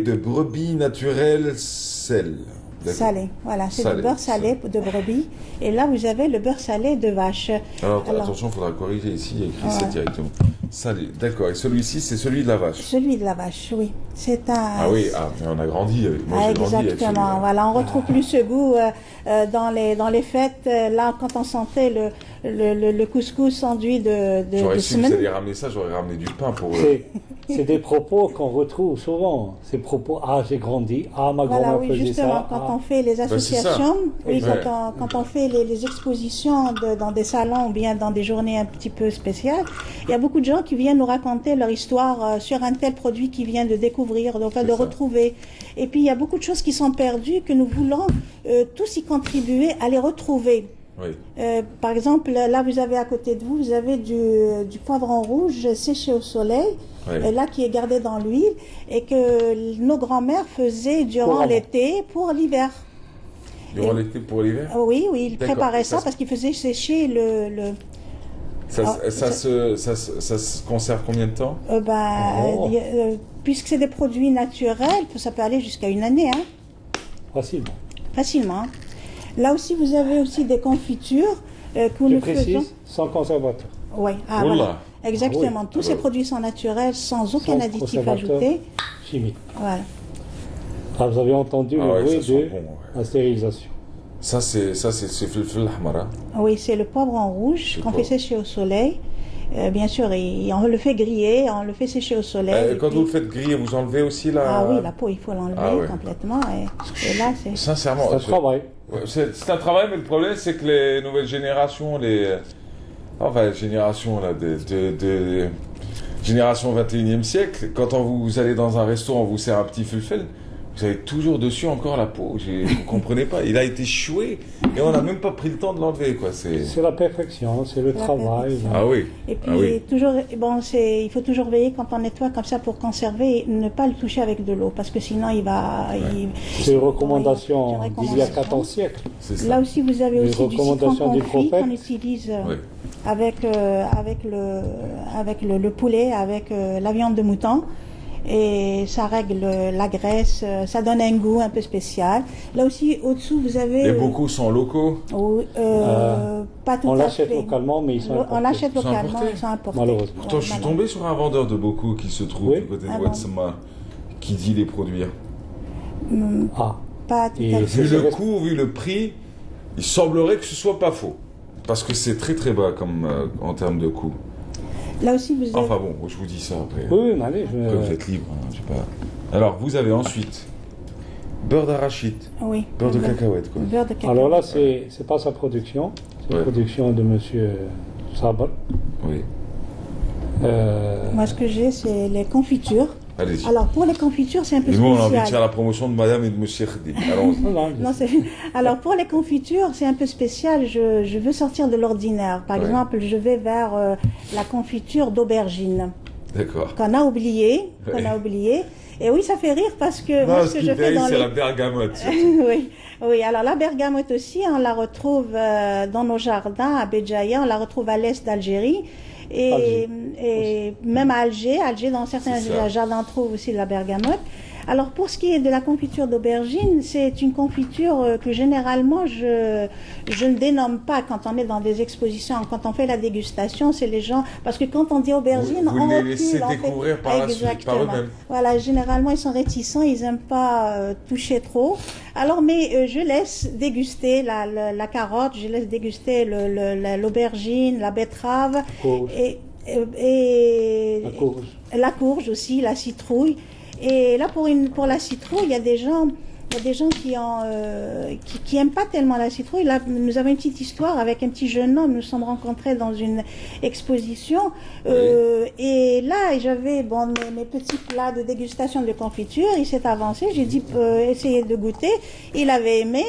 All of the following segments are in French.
De brebis naturelles sel. Salé, voilà, c'est Salé, du beurre salé de brebis. Et là, vous avez le beurre salé de vache. Alors attention, il faudra corriger ici, il y a écrit ça ouais. directement. Salé, d'accord. Et celui-ci, c'est celui de la vache. Celui de la vache, oui. C'est un. Ah oui, mais on a grandi avec. Moi, j'ai grandi avec celui-là. Exactement. Voilà, on retrouve plus ce goût dans les fêtes. Là, quand on sentait le couscous enduit de J'aurais su que vous semaine. alliez ramener ça, j'aurais ramené du pain pour eux. C'est des propos qu'on retrouve souvent. Ces propos, ah j'ai grandi, ah ma Voilà, grand-mère oui, faisait justement, ça. quand ah. on fait les associations, oui, Ouais. quand on fait les expositions dans des salons ou bien dans des journées un petit peu spéciales, il y a beaucoup de gens qui viennent nous raconter leur histoire sur un tel produit qu'ils viennent de découvrir, enfin de retrouver. Et puis il y a beaucoup de choses qui sont perdues que nous voulons tous y contribuer à les retrouver. Oui. Par exemple, là vous avez à côté de vous, vous avez du poivron rouge séché au soleil, là qui est gardé dans l'huile et que nos grands-mères faisaient durant l'été pour l'hiver. Durant l'été pour l'hiver? Oui, ils préparaient ça parce qu'ils faisaient sécher le... Ça se conserve combien de temps? Puisque c'est des produits naturels, ça peut aller jusqu'à une année. Hein. Facilement. Facilement. Là aussi, vous avez aussi des confitures que nous faisons. Sans conservateur. Oui, voilà. Exactement. Tous ces produits sont naturels, sans aucun additif ajouté. Chimique. Voilà. Ah, vous avez entendu le bruit de la stérilisation. Ça, c'est filfil ahmar. Oui, c'est le poivron rouge qu'on fait sécher au soleil. Bien sûr, on le fait griller, on le fait sécher au soleil. Quand vous le faites griller, vous enlevez aussi la... Ah oui, la peau, il faut l'enlever complètement. Et là, c'est... Sincèrement, c'est un travail. C'est un travail, mais le problème, c'est que les nouvelles générations, génération là, génération 21e siècle, quand vous allez dans un restaurant, on vous sert un petit fulfel, vous avez toujours dessus encore la peau. Vous ne comprenez pas. Il a été choué et on n'a même pas pris le temps de l'enlever. C'est la perfection, c'est le travail. Ah oui. Et puis, toujours, il faut toujours veiller quand on nettoie comme ça pour conserver, ne pas le toucher avec de l'eau parce que sinon il va... C'est une recommandation d'il y a 14 siècles. Là aussi, vous avez aussi du citron confit qu'on utilise avec le poulet, avec la viande de mouton. Et ça règle la graisse, ça donne un goût un peu spécial. Là aussi, au-dessous, vous avez... Les bocaux sont locaux? Pas tout on à l'achète fait. localement, mais ils sont importés. On l'achète localement, ils sont importés. Malheureusement. Pourtant, je suis tombé sur un vendeur de bocaux qui se trouve du côté de Ouatsama, qui dit les produire. Pas tout à fait. Vu le coût, vu le prix, il semblerait que ce soit pas faux. Parce que c'est très très bas en termes de coût. Là aussi, vous avez... Enfin bon, je vous dis ça après. Oui, mais allez, après, vous êtes libre. Hein, je sais pas. Alors, vous avez ensuite beurre d'arachide. Oui. Beurre de cacahuète, quoi. Beurre de cacahuète. Alors là, c'est pas sa production. C'est la production de monsieur Sabal. Oui. Moi, ce que j'ai, c'est les confitures. Allez-y. Alors, pour les confitures, c'est un peu nous, spécial. on a envie de faire la promotion de madame et de monsieur Khdim. Alors, pour les confitures, c'est un peu spécial. Je veux sortir de l'ordinaire. Par exemple, je vais vers la confiture d'aubergine. D'accord. Qu'on a oublié. Et oui, ça fait rire parce que moi, ce que je fais dans c'est la bergamote. oui. Alors, la bergamote aussi, on la retrouve dans nos jardins à Béjaïa. On la retrouve à l'est d'Algérie. Et même à Alger, dans certains jardins, on trouve aussi de la bergamote. Alors, pour ce qui est de la confiture d'aubergine, c'est une confiture que généralement, je ne dénomme pas quand on est dans des expositions. Quand on fait la dégustation, c'est les gens... Parce que quand on dit aubergine, vous les laissez découvrir par la suite, par eux-mêmes. Voilà, généralement, ils sont réticents, ils n'aiment pas toucher trop. Alors, mais je laisse déguster la carotte, je laisse déguster l'aubergine, la betterave et la courge aussi, la citrouille. Et là, pour la citrouille, il y a des gens qui aiment pas tellement la citrouille. Là, nous avons une petite histoire avec un petit jeune homme. Nous nous sommes rencontrés dans une exposition. Et là, j'avais mes petits plats de dégustation de confiture. Il s'est avancé. J'ai dit, essayez de goûter. Il avait aimé.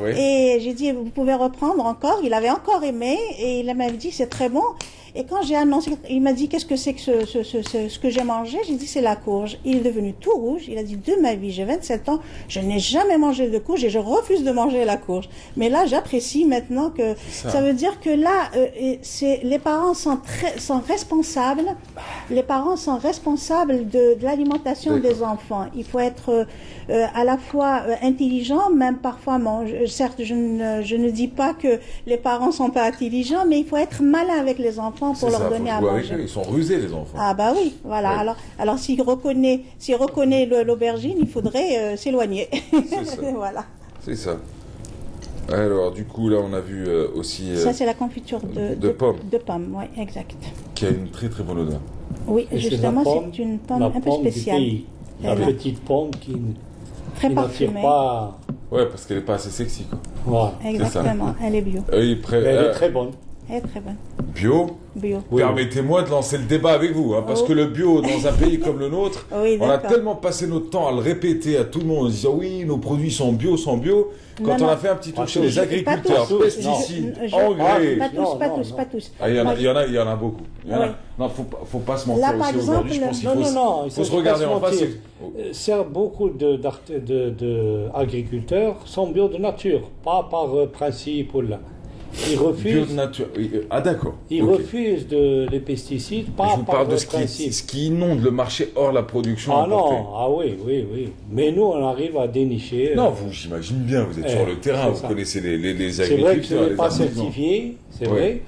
Et j'ai dit, vous pouvez reprendre encore. Il avait encore aimé. Et il m'avait dit, c'est très bon. Et quand j'ai annoncé, il m'a dit qu'est-ce que c'est que ce que j'ai mangé, j'ai dit c'est la courge. Il est devenu tout rouge, il a dit de ma vie, j'ai 27 ans, je n'ai jamais mangé de courge et je refuse de manger la courge. Mais là, j'apprécie maintenant que ça veut dire que là, les parents sont responsables, les parents sont responsables de l'alimentation des enfants. Il faut être à la fois intelligent, même parfois, certes, je ne dis pas que les parents sont pas intelligents, mais il faut être malin avec les enfants pour leur donner à manger. Ils sont rusés, les enfants. Ah bah oui, voilà. Oui. Alors s'il reconnaît l'aubergine, il faudrait s'éloigner. C'est ça. Voilà. C'est ça. Alors, du coup, là, on a vu aussi... ça, c'est la confiture de pommes. De pommes, oui, exact. Qui a une très très bonne odeur. Oui, et justement, c'est une pomme un peu spéciale. La petite pomme qui très n'attire parfumée. pas... Ouais, parce qu'elle n'est pas assez sexy, quoi. Voilà. Exactement, elle est bio. Elle est très bonne. Elle est très bonne. Bio. Bio. Oui. Permettez-moi de lancer le débat avec vous, hein, parce que le bio, dans un pays comme le nôtre, Oui, on a d'accord. tellement passé notre temps à le répéter à tout le monde en disant oui, nos produits sont bio. Quand Non, on a non. fait un petit tour Pas chez tous. les agriculteurs, Pas tous. pesticides, Je- engrais. Pas tous, Non, pas non, tous, non. pas tous. Ah, il y en Moi, a beaucoup. Oui. Non, faut pas se mentir Là, par aussi aujourd'hui. Je exemple, pense qu'il Non, il faut se faut regarder pas en se face. mentir. Certes, beaucoup d'agriculteurs sont bio de nature, pas par principe ou là. Ils Bio refusent, de nature. Ah d'accord. ils Ok. refusent les pesticides, pas Je vous par parle de ce principe. qui inonde le marché hors la production Ah importée. non, ah oui. Mais nous, on arrive à dénicher. Non, vous, j'imagine bien, vous êtes sur le terrain, c'est vous ça. connaissez les C'est vrai que agriculteurs, ce n'est les pas artisans. certifié, c'est Oui. vrai.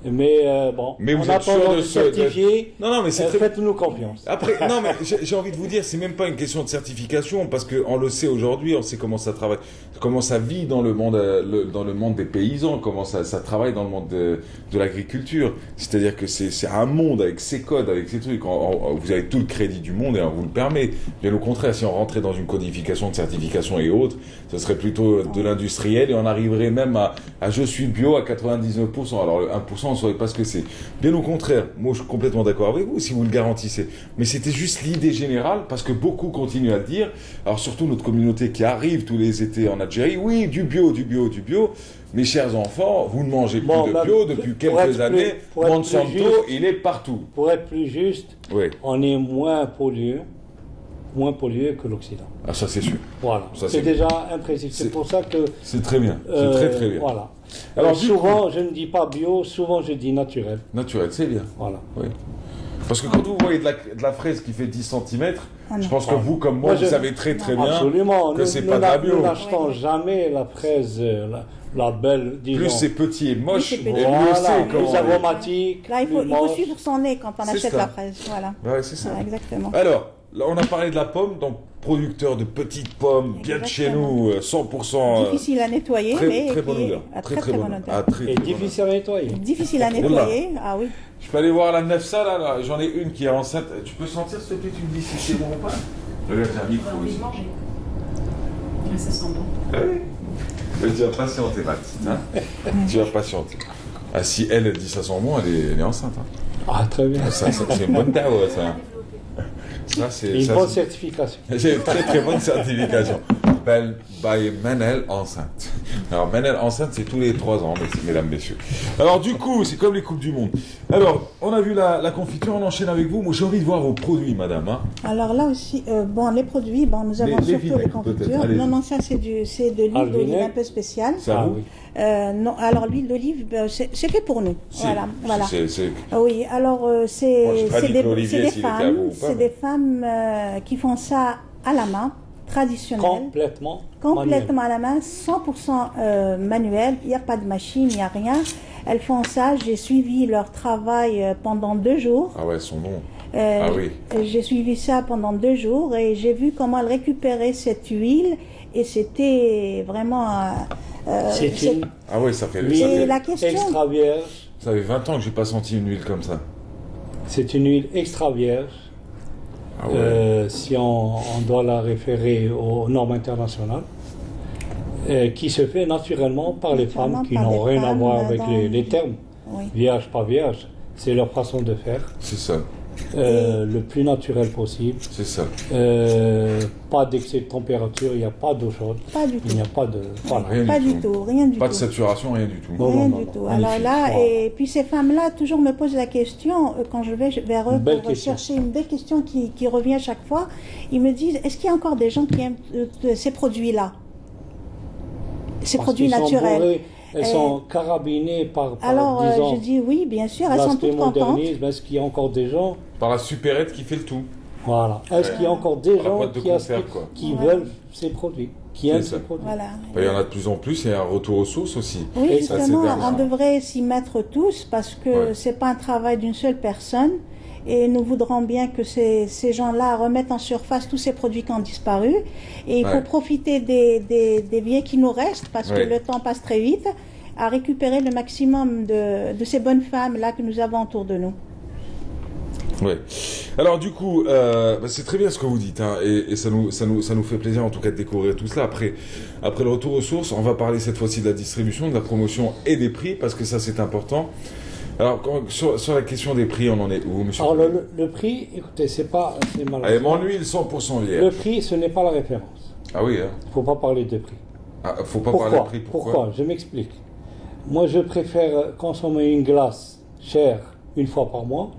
Mais bon, Mais vous en êtes sûr attendant de de certifier, Non, mais c'est très... faites-nous confiance. Après, non, mais j'ai envie de vous dire, c'est même pas une question de certification, parce qu'on le sait aujourd'hui, on sait comment ça travaille, comment ça vit dans le monde, dans le monde des paysans, comment ça travaille dans le monde de l'agriculture. C'est-à-dire que c'est un monde avec ses codes, avec ses trucs. Vous avez tout le crédit du monde et on vous le permet. Bien au contraire, si on rentrait dans une codification de certification et autres, ce serait plutôt de l'industriel et on arriverait même à je suis bio à 99%. Alors le 1%, on ne saurait pas ce que c'est. Bien au contraire, moi je suis complètement d'accord avec vous si vous le garantissez. Mais c'était juste l'idée générale parce que beaucoup continuent à le dire. Alors surtout notre communauté qui arrive tous les étés en Algérie, oui, du bio. Mes chers enfants, vous ne mangez plus de bio depuis quelques années. Monsanto, il est partout. Pour être plus juste, Oui. on est moins pollué que l'Occident. Ah ça c'est sûr. Voilà, Ça, c'est c'est- déjà un principe. C'est pour ça que... C'est très bien. C'est très très bien. Voilà. Alors, du souvent, je ne dis pas bio, souvent je dis naturel. Naturel, c'est bien. Voilà. Oui. Parce que quand vous voyez de la fraise qui fait 10 cm, Ah non. je pense que vous, comme moi, Moi, vous je- savez très très bien Absolument. que c'est pas de la bio. Nous n'achetons jamais la fraise, la belle, disons. Plus c'est petit et moche, Plus c'est et petit. mieux Voilà, c'est plus quand... aromatique. Là, il faut plus moche. suivre son nez quand on C'est achète ça. la fraise. Voilà. Ouais, c'est ça. Voilà, exactement. Alors, là, on a parlé de la pomme, donc producteur de petites pommes, bien de chez Exactement. nous, 100%... Difficile à nettoyer, très, mais très qui bonne est odeur. à très bonne odeur. Ah, très, Et très bonne difficile à nettoyer. Difficile à nettoyer, ah oui. Je peux aller voir la Nefsa, là, j'en ai une qui est enceinte. Tu peux sentir, s'il te plaît, tu me dis si c'est bon ou pas? Regarde, j'ai un micro envie aussi. de manger. Ouais, ça sent bon. Ah oui. Mais tu vas patienter, ma petite, hein. Tu vas patienter. Ah, si elle dit ça sent bon, elle est enceinte, hein. Ah, très bien. Ça, c'est une bonne dawa, ça. Ça, c'est... Une ça, bonne c'est- certification. J'ai une très très bonne certification. Belle by Manel enceinte. Alors Manel enceinte, c'est tous les 3 ans, mesdames, messieurs. Alors du coup, c'est comme les Coupes du Monde. Alors, on a vu la confiture, on enchaîne avec vous. Moi, j'ai envie de voir vos produits, madame. Hein. Alors là aussi, bon, les produits, bon, nous avons Les surtout les vinaigres, peut-être. confitures. Allez-y. Non, ça c'est de l'huile Ah, le d'olive vinaigre. un peu spéciale. C'est à Ah vous oui. Non, alors l'huile d'olive, c'est fait pour nous. Voilà. C'est- Oui, alors Moi, je c'est ferais des, que Olivier, c'est des s'il était à vous ou femmes, pas, c'est mais- des femmes qui font ça à la main, traditionnelle. Complètement. Complètement à la main, 100% manuel, il n'y a pas de machine, il n'y a rien. Elles font ça, j'ai suivi leur travail pendant 2 jours. Ah ouais, son nom. Euh, Ah oui. J'ai suivi ça pendant 2 jours et j'ai vu comment elles récupéraient cette huile et c'était vraiment... C'est une Ah ouais, ça fait... huile Ça fait, la question- extra vierge. ça fait 20 ans que j'ai pas senti une huile comme ça. C'est une huile extra vierge. Ah ouais. Si on doit la référer aux normes internationales, qui se fait naturellement par les Naturellement femmes qui par n'ont des rien à femmes voir avec dans- les termes. Oui. Vierge, pas vierge, c'est leur façon de faire. C'est ça. le plus naturel possible. C'est ça. Pas d'excès de température, il n'y a pas d'eau chaude. Pas du tout. Il n'y a pas de... Voilà. Pas du tout, rien du Pas tout. de saturation, rien du tout. Non, Rien non, du non. tout. Magnifique. Alors là, Wow. et puis ces femmes-là toujours me posent la question, quand je vais vers eux Une belle pour question. chercher une belle question qui revient à chaque fois, ils me disent, est-ce qu'il y a encore des gens qui aiment ces produits-là? Ces Parce produits qu'ils sont naturels. bourrés, elles Et- sont carabinées par Alors, disons, je dis oui, bien sûr, elles sont l'aspect toutes contentes. modernisme. Est-ce qu'il y a encore des gens... Par la supérette qui fait le tout. Voilà. Est-ce qu'il y a encore des Par la gens boîte de qui, conserve, quoi. qui Voilà. veulent ces produits, qui aiment C'est ça. ces produits? Voilà. Il y en a de plus en plus, et un retour aux sources aussi. Oui, Et ça, justement, c'est dingue, on ça. devrait s'y mettre tous parce que Ouais. c'est pas un travail d'une seule personne et nous voudrons bien que ces gens-là remettent en surface tous ces produits qui ont disparu et il Ouais. faut profiter des biens qui nous restent parce Ouais. que le temps passe très vite à récupérer le maximum de ces bonnes femmes-là que nous avons autour de nous. Ouais. Alors du coup, c'est très bien ce que vous dites, hein, et ça nous fait plaisir en tout cas de découvrir tout cela. Après le retour aux sources, on va parler cette fois-ci de la distribution, de la promotion et des prix, parce que ça c'est important. Alors sur la question des prix, on en est où, monsieur? Alors le prix, écoutez, c'est malheureux. Allez, mon huile 100% Le vierge. prix, ce n'est pas la référence. Ah oui, hein. Il ne faut pas parler de prix. Ah, faut pas parler de prix. Pourquoi? Je m'explique. Moi, je préfère consommer une glace chère une fois par mois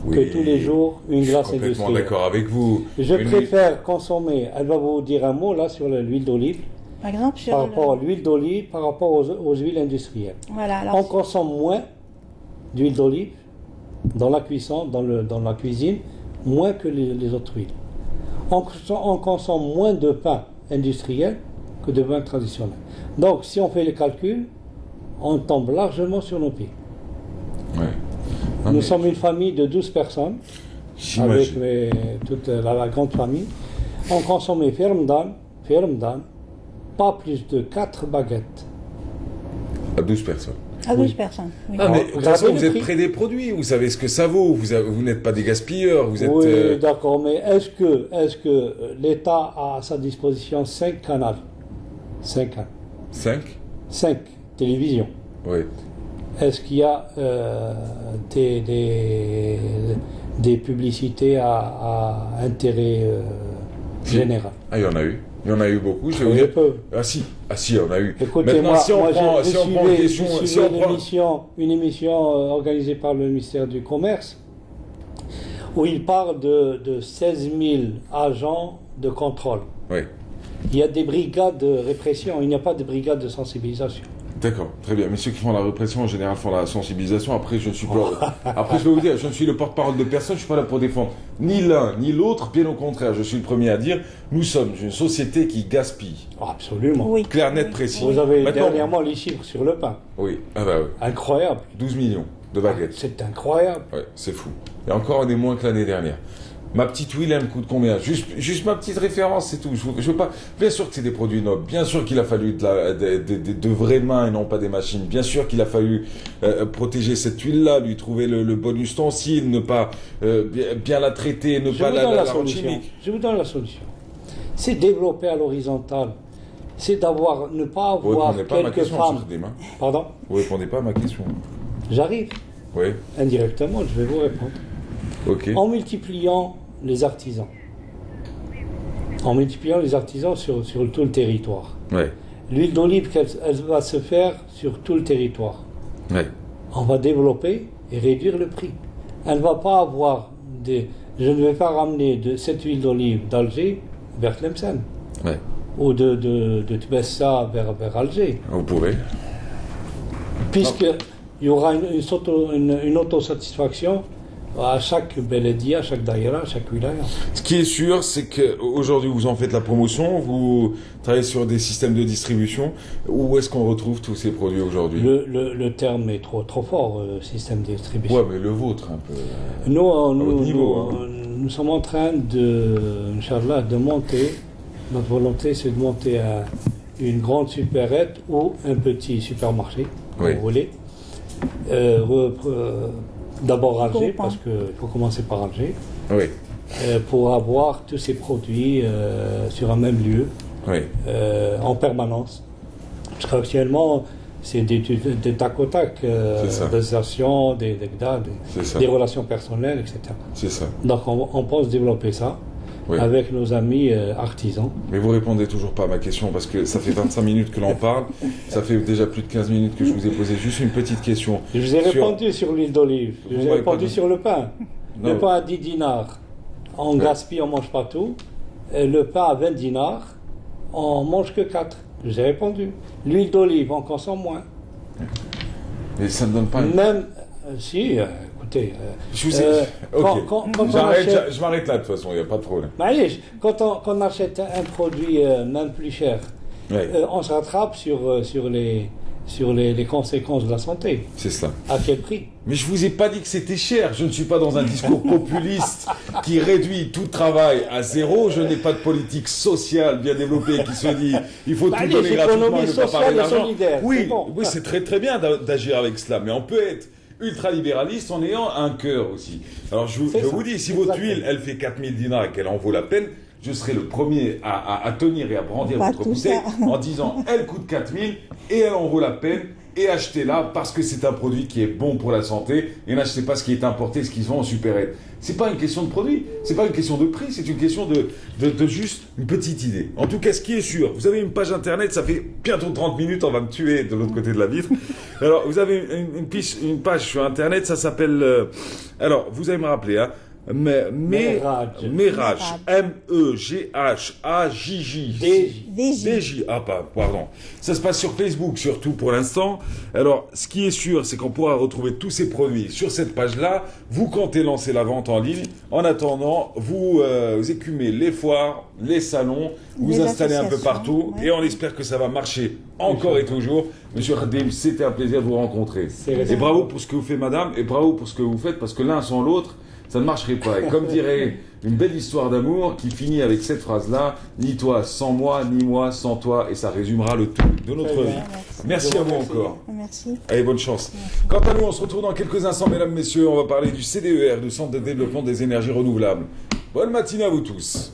Oui, que tous les jours une je suis glace complètement industrielle. d'accord avec vous. Je Une préfère consommer, elle va vous dire un mot là sur l'huile d'olive, Par exemple, sur par le- rapport à l'huile d'olive, par rapport aux huiles industrielles. voilà, On alors, consomme moins d'huile d'olive dans la cuisson, dans la cuisine, moins que les autres huiles. On consomme moins de pain industriel que de pain traditionnel. Donc, si on fait les calculs, on tombe largement sur nos pieds. Ouais. Non, Nous mais sommes une famille de 12 personnes, avec j'imagine. toute la grande famille. On consommait ferme d'âne, pas plus de 4 baguettes. À 12 personnes. à 12 oui. personnes. Oui. Ah, mais de Regardez toute façon, le vous êtes prix. près des produits, vous savez ce que ça vaut, vous n'êtes pas des gaspilleurs, vous êtes... Oui, d'accord, mais est-ce que l'État a à sa disposition 5 canaux 5 canaux. 5 5 télévisions. Oui. Est-ce qu'il y a des publicités à intérêt général? Ah, il y en a eu. Il y en a eu beaucoup. Je vais vous Très dire. peu. Ah si, il y en a eu. Écoutez, Maintenant, si on prend, je si on prend une question, suivais si on prend... une émission organisée par le ministère du Commerce où il parle de 16 000 agents de contrôle. Oui, Il y a des brigades de répression, il n'y a pas de brigades de sensibilisation. d'accord, très bien. Mais ceux qui font la répression, en général, font la sensibilisation. Après, je ne suis pas... Après, je vais vous dire, je ne suis le porte-parole de personne, je ne suis pas là pour défendre ni l'un, ni l'autre. Bien au contraire, je suis le premier à dire, nous sommes une société qui gaspille. Absolument. Oui. Clair, net, Oui. précis. Vous avez Maintenant- dernièrement les chiffres sur le pain. Oui, ah bah oui. Incroyable. 12 millions de baguettes. C'est incroyable. Ouais, c'est fou. Et encore, on est moins que l'année dernière. Ma petite huile, elle me coûte combien? Juste ma petite référence, c'est tout. Je veux pas. Bien sûr que c'est des produits nobles. Bien sûr qu'il a fallu de vraies mains et non pas des machines. Bien sûr qu'il a fallu protéger cette huile-là, lui trouver le bon ustensile, ne pas bien la traiter, ne Je pas vous la donne la rendre solution. chimique. Je vous donne la solution. C'est développer à l'horizontale. C'est ne pas Vous avoir répondez pas à ma quelques question, femmes. monsieur Déma. Pardon? Vous répondez pas à ma question. J'arrive. Oui, Indirectement, je vais vous répondre. ok. En multipliant les artisans. En multipliant les artisans sur tout le territoire. Ouais, L'huile d'olive, elle va se faire sur tout le territoire. ouais. On va développer et réduire le prix. Elle ne va pas avoir je ne vais pas ramener cette huile d'olive d'Alger vers Tlemcen Ouais. ou de Tbessa vers Alger. Vous pouvez. Puisqu'il y aura une autosatisfaction à chaque beledia, à chaque daïra, à chaque wilaya. Ce qui est sûr, c'est qu'aujourd'hui, vous en faites la promotion, vous travaillez sur des systèmes de distribution. Où est-ce qu'on retrouve tous ces produits aujourd'hui? Le terme est trop fort, système de distribution. Ouais, mais le vôtre, un peu. Nous, niveau, nous sommes en train Inch'Allah, de monter. Notre volonté, c'est de monter une grande supérette ou un petit supermarché, comme Oui. vous voulez. D'abord Alger, Groupement. parce qu'il faut commencer par Alger, Oui, pour avoir tous ces produits sur un même lieu, oui. en permanence. Parce qu'actuellement, c'est des tac au tac, des stations, des relations personnelles, etc. C'est ça. Donc on pense développer ça avec nos amis artisans. Mais vous répondez toujours pas à ma question parce que ça fait 25 minutes que l'on parle, ça fait déjà plus de 15 minutes que je vous ai posé juste une petite question. Je vous ai répondu sur l'huile d'olive, je vous ai répondu sur le pain. Le pain à 10 dinars, on gaspille, on mange pas tout. Le pain à 20 dinars, on mange que 4. Je vous ai répondu. L'huile d'olive, on consomme moins. Mais ça ne donne pas... Même, si, écoutez... je vous ai... je m'arrête là de toute façon, il n'y a pas de problème. Allez, quand on achète un produit même plus cher, on se rattrape sur les conséquences de la santé. C'est cela. À quel prix? Mais je vous ai pas dit que c'était cher. Je ne suis pas dans un discours populiste qui réduit tout travail à zéro. Je n'ai pas de politique sociale bien développée qui se dit il faut tout donner gratuitement et ne pas parler d'argent. Oui, oui, c'est très très bien d'agir avec cela, mais on peut être ultra-libéraliste en ayant un cœur aussi. Alors je vous dis, si votre huile, elle fait 4000 dinars et qu'elle en vaut la peine, je serai le premier à tenir et à brandir votre bouteille en disant elle coûte 4000 et elle en vaut la peine et achetez-la parce que c'est un produit qui est bon pour la santé et n'achetez pas ce qui est importé, ce qui se vend en supérette. C'est pas une question de produit, c'est pas une question de prix, c'est une question de juste une petite idée. En tout cas, ce qui est sûr, vous avez une page internet, ça fait bientôt 30 minutes, on va me tuer de l'autre côté de la vitre. Alors, vous avez une page sur internet, ça s'appelle... alors, vous allez me rappeler, hein. Meghaj, M-E-G-H-A-J-J. DJ. Ah, pardon. Ça se passe sur Facebook, surtout pour l'instant. Alors, ce qui est sûr, c'est qu'on pourra retrouver tous ces produits sur cette page-là. Vous comptez lancer la vente en ligne. En attendant, vous écumez les foires, les salons, vous installez un peu partout. Et on espère que ça va marcher encore et toujours. Monsieur Khadim, c'était un plaisir de vous rencontrer. Et bravo pour ce que vous faites, madame, et bravo pour ce que vous faites, parce que l'un sans l'autre, ça ne marcherait pas. Et comme dirait une belle histoire d'amour qui finit avec cette phrase-là, ni toi sans moi, ni moi sans toi, et ça résumera le tout de notre vie. Merci à vous encore. Merci. Allez, bonne chance. Quant à nous, on se retrouve dans quelques instants, mesdames, messieurs. On va parler du CDER, du Centre de développement des énergies renouvelables. Bonne matinée à vous tous.